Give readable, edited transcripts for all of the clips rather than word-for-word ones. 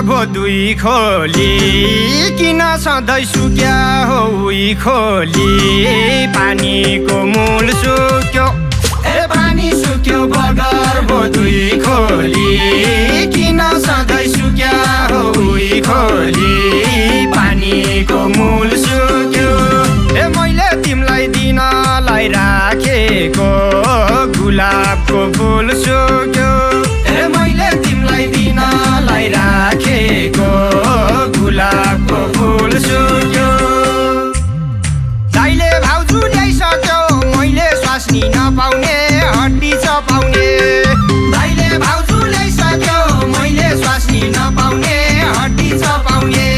भो दुई खोली किन सधैँ सुक्या हो उही खोली पानीको मूल सुक्यो पानी सुक्यो बगर भो दुई खोली किन सधैँ सुक्या हो उही खोली पानीको मूल सुक्यो मैले तिमीलाई दिनलाई राखेको गुलाबको फुल सुक्यो मैले तिमीलाई दिनलाई राखेको गुलाबको फुल सुक्यो दाइले भाउजू ल्याइसक्यो मैले स्वास्नी नपाउने हड्डी चपाउने दाइले भाउजू ल्याइसक्यो मैले स्वास्नी नपाउने हड्डी चपाउने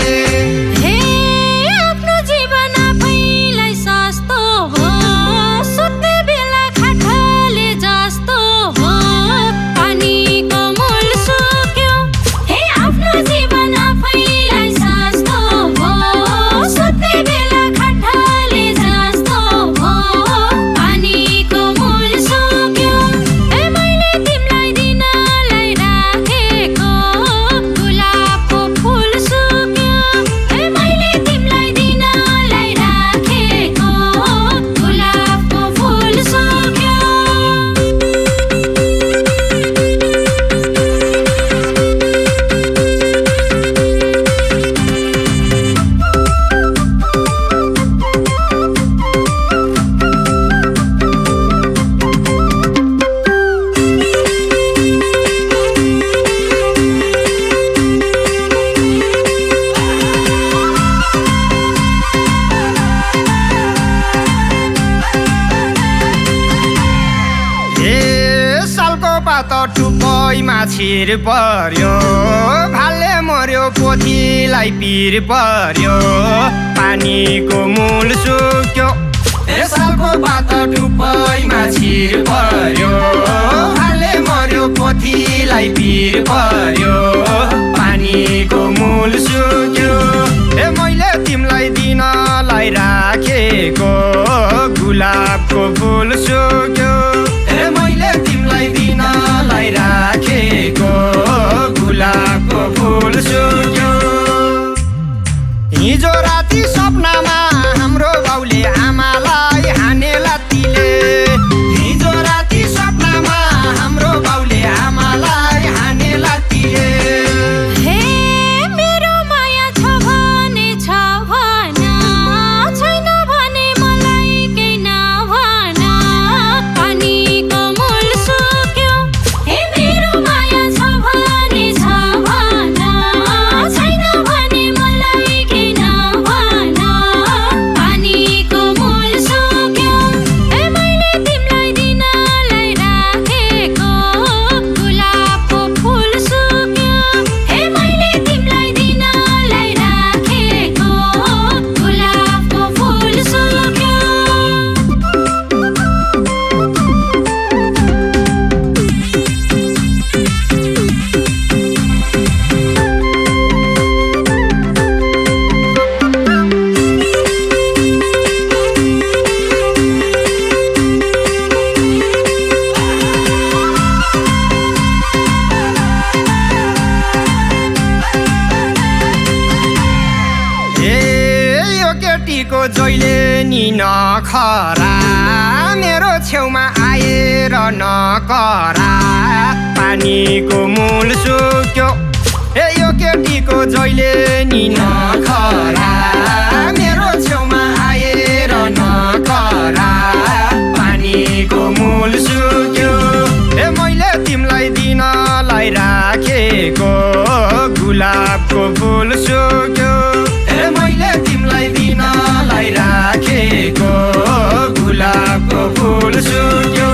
छिर पर्यो भाले मर्यो पोथीलाई पिर पर्यो पानीको मूल सुक्यो सालको पात टुप्पैमा छिर पर्यो भाले मर्यो पोथीलाई पिर पर्यो पानीको मूल सुक्यो मैले तिमीलाई दिनलाई राखेको गुलाबको फुल सुक्यो मैले तिमीलाई दिनलाई राखेको गुलाबको फुल सुक्यो हिजो राति सपनामा हाम्रो बाउले आमालाई हाने लात्तीले हिजो राति सपनामा हाम्रो बाउले आमालाई हाने लात्तीले जहिले नि नखरा मेरो छेउमा आएर नकरा पानीको मूल सुक्यो यो केटीको जहिले नि नखरा मेरो छेउमा आएर नकरा पानीको मूल सुक्यो मैले तिमीलाई दिनलाई राखेको गुलाबको फुल सुक्यो मैले तिमीलाई दिनलाई राखेको गुलाबको फुल सुक्यो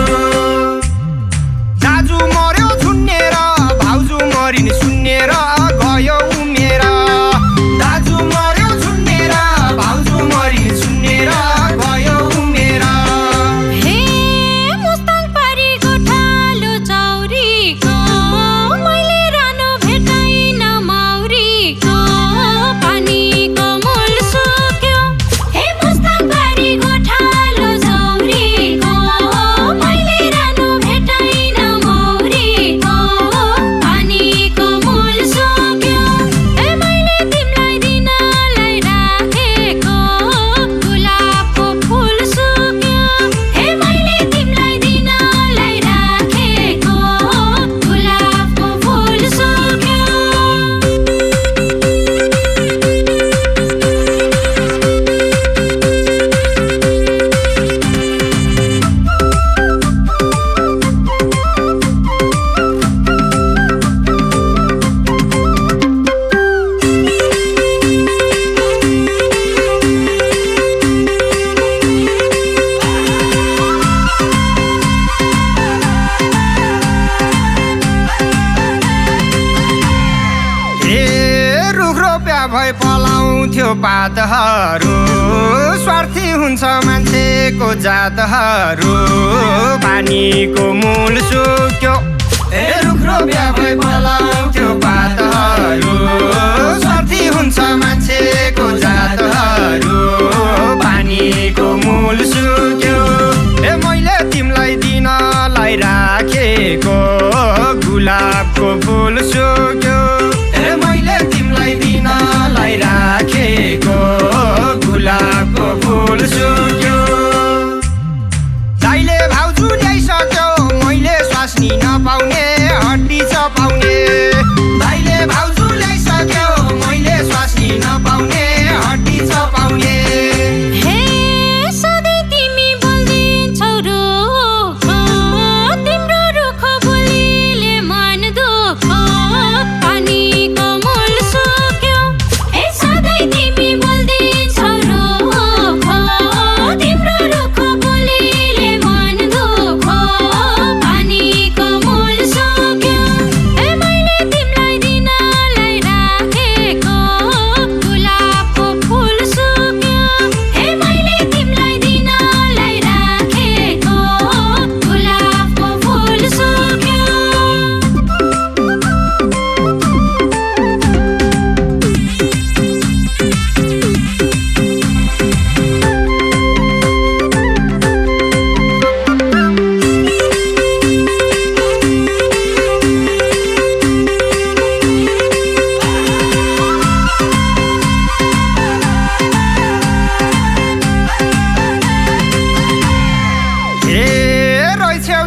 दाजु मर्यो झुन्नेर भाउजू मरिन सुन्नेर गयो उमेर दाजु मर्यो झुन्नेर भाउजू मरिन सुन्नेर गयो उमेर मैले रानो भेटाइन माउरीको पानी रोप्या भए पलाउँथ्यो पातहरू स्वार्थी हुन्छ मान्छेको जातहरू पानीको मूल सुक्यो रुख रोप्या भए पलाउँथ्यो पातहरू स्वार्थी हुन्छ मान्छेको जातहरू पानीको मूल सुक्यो मैले तिमीलाई दिनलाई राखेको गुलाबको फुल सुक्यो मैले तिमीलाई दिनलाई राखेको गुलाबको फुल सुक्यो दाइले भाउजू ल्याइसक्यो मैले स्वास्नी नपाउने हड्डी चपाउने दाइले भाउजू ल्याइसक्यो मैले स्वास्नी नपाउने हड्डी चपाउने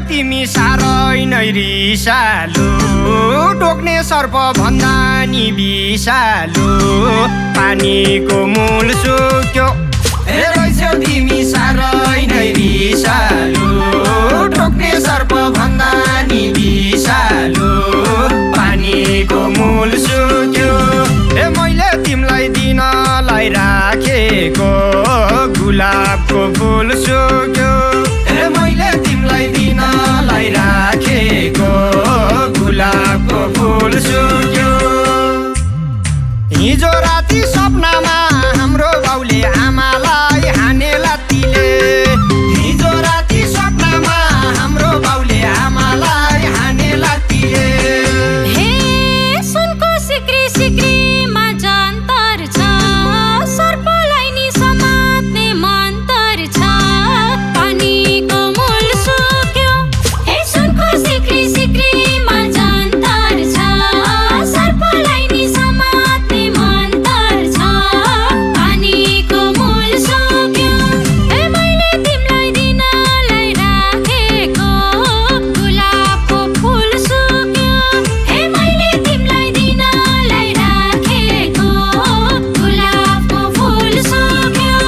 तिमी साह्रै नै रिसालु टोक्ने सर्प भन्दा नि बिसालु पानीको मूल सुक्यो रहेछौ तिमी साह्रै नै रिसालु टोक्ने सर्प भन्दा नि बिसालु पानीको मूल सुक्यो मैले तिमीलाई दिनलाई राखेको गुलाबको फुल सुक्यो मैले तिमीलाई दिनलाई राखेको गुलाबको फुल सुक्यो हिजो राति सपनामा हाम्रो बाउले आमालाई हाने लात्तीले हिजो राति सपनामा हाम्रो बाउले आमालाई हाने लात्तीले हे सुनको सिक्री सिक्रीमा जन्तर छ सर्पलाई नि समात्ने मन्तर छ पानीको मूल सुक्यो हे सुनको सिक्री सिक्रीमा जन्तर छ सर्पलाई नि समात्ने मन्तर छ पानीको मूल सुक्यो हे मैले तिमीलाई दिनलाई राखेको गुलाबको फुल सुक्यो हे मैले तिमीलाई दिनलाई राखेको गुलाबको फुल सुक्यो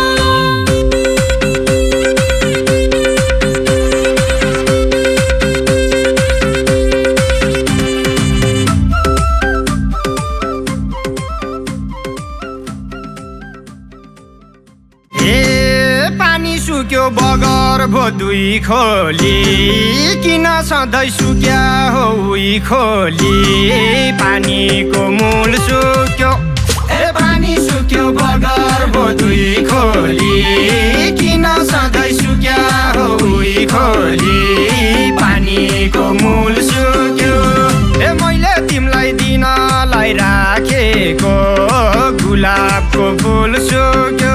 ए पानी सुक्यो बगर भो दुई खोली किन सधैँ सुक्या हो उही खोली पानीको मूल सुक्यो ए पानी सुक्यो बगर भो दुई खोली किन सधैँ सुक्या हो उही खोली पानीको मूल सुक्यो ए मैले तिमीलाई दिनलाई राखेको गुलाबको फुल सुक्यो